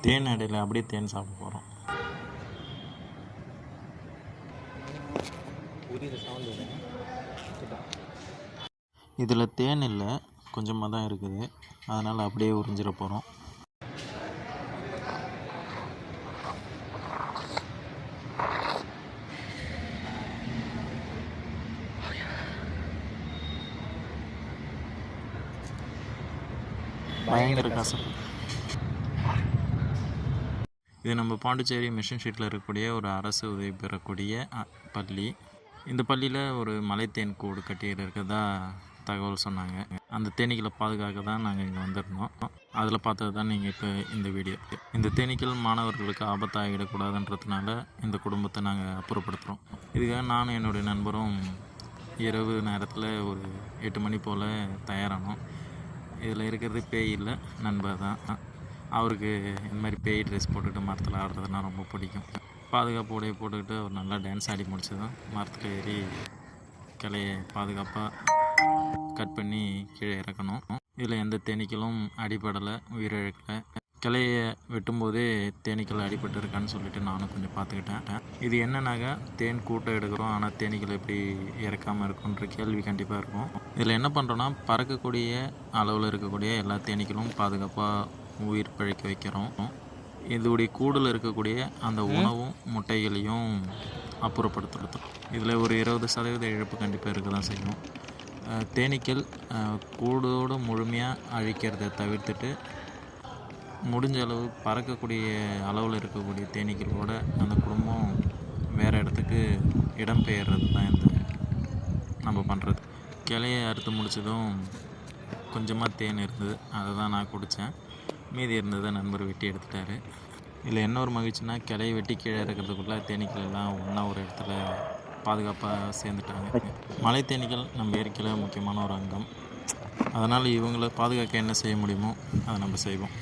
தேன் அடையில் அப்படியே தேன் சாப்பிட போகிறோம். இதில் தேன் இல்லை, கொஞ்சமாக தான் இருக்குது, அதனால் அப்படியே உறிஞ்சிட போகிறோம். பயங்கர கசப்பு. இது நம்ம பாண்டிச்சேரி மிஷன் ஷீட்டில் இருக்கக்கூடிய ஒரு அரசு உதவி பெறக்கூடிய பள்ளி. இந்த பள்ளியில் ஒரு மலைத்தேன் கூடு கட்டியில் இருக்கிறதா தகவல் சொன்னாங்க. அந்த தேனீக்களை பாதுகாக்க தான் நாங்கள் இங்கே வந்திருந்தோம். அதில் பார்த்தது தான் நீங்கள் இப்போ இந்த வீடியோ. இந்த தேனீக்கள் மாணவர்களுக்கு ஆபத்தாகிடக்கூடாதுன்றதுனால இந்த குடும்பத்தை நாங்கள் அப்புறப்படுத்துகிறோம். இதுக்காக நானும் என்னுடைய நண்பரும் இரவு நேரத்தில் ஒரு 8 மணி போல் தயாரானோம். இதில் இருக்கிறது பேய் இல்லை, நண்பர் தான். அவருக்கு இந்த மாதிரி பேய் ட்ரெஸ் போட்டுக்கிட்டு மரத்தில் ஆடுறதுனா ரொம்ப பிடிக்கும். பாதுகாப்பு உடைய போட்டுக்கிட்டு அவர் நல்லா டான்ஸ் ஆடி முடிச்சதும் மரத்தில் ஏறி கிளையை பாதுகாப்பாக கட் பண்ணி கீழே இறக்கணும். இதில் எந்த தேனீக்களும் அடிபடலை, உயிரிழக்கலை. கிளையை வெட்டும்போதே தேனீக்கள் அடிபட்டு இருக்கான்னு சொல்லிட்டு நானும் கொஞ்சம் பார்த்துக்கிட்டேன். இது என்னன்னாக்கா, தேன் கூட்டம் எடுக்கிறோம், ஆனால் தேனீக்கள் எப்படி இறக்காமல் இருக்குன்ற கேள்வி கண்டிப்பாக இருக்கும். இதில் என்ன பண்ணுறோன்னா, பறக்கக்கூடிய அளவில் இருக்கக்கூடிய எல்லா தேனீக்களும் பாதுகாப்பாக உயிர் பிழைக்க வைக்கிறோம். இதோடைய கூடில் இருக்கக்கூடிய அந்த உணவும் முட்டைகளையும் அப்புறப்படுத்துகிறோம். இதில் ஒரு 20% இழப்பு கண்டிப்பாக இருக்க தான் செய்யும். தேனீக்கள் கூடோடு முழுமையாக அழிக்கிறத தவிர்த்துட்டு முடிஞ்ச அளவு பறக்கக்கூடிய அளவில் இருக்கக்கூடிய தேனீக்களோட அந்த குடும்பம் வேறு இடத்துக்கு இடம்பெயர்றது தான் இந்த நம்ம பண்ணுறது. கிளையை அறுத்து முடித்ததும் கொஞ்சமாக தேன் இருந்தது, அதை தான் நான் குடித்தேன். மீதி இருந்ததை நண்பர் வெட்டி எடுத்துட்டார். இதில் என்ன ஒரு மகிழ்ச்சின்னா, கிளையை வெட்டி கீழே இறக்கிறதுக்குள்ளே தேனீக்கள் எல்லாம் ஒன்றா ஒரு இடத்துல பாதுகாப்பாக சேர்ந்துட்டாங்க. மலை தேனீக்கள் நம்ம இயற்கையில் முக்கியமான ஒரு அங்கம். அதனால் இவங்களை பாதுகாக்க என்ன செய்ய முடியுமோ அதை நம்ம செய்வோம்.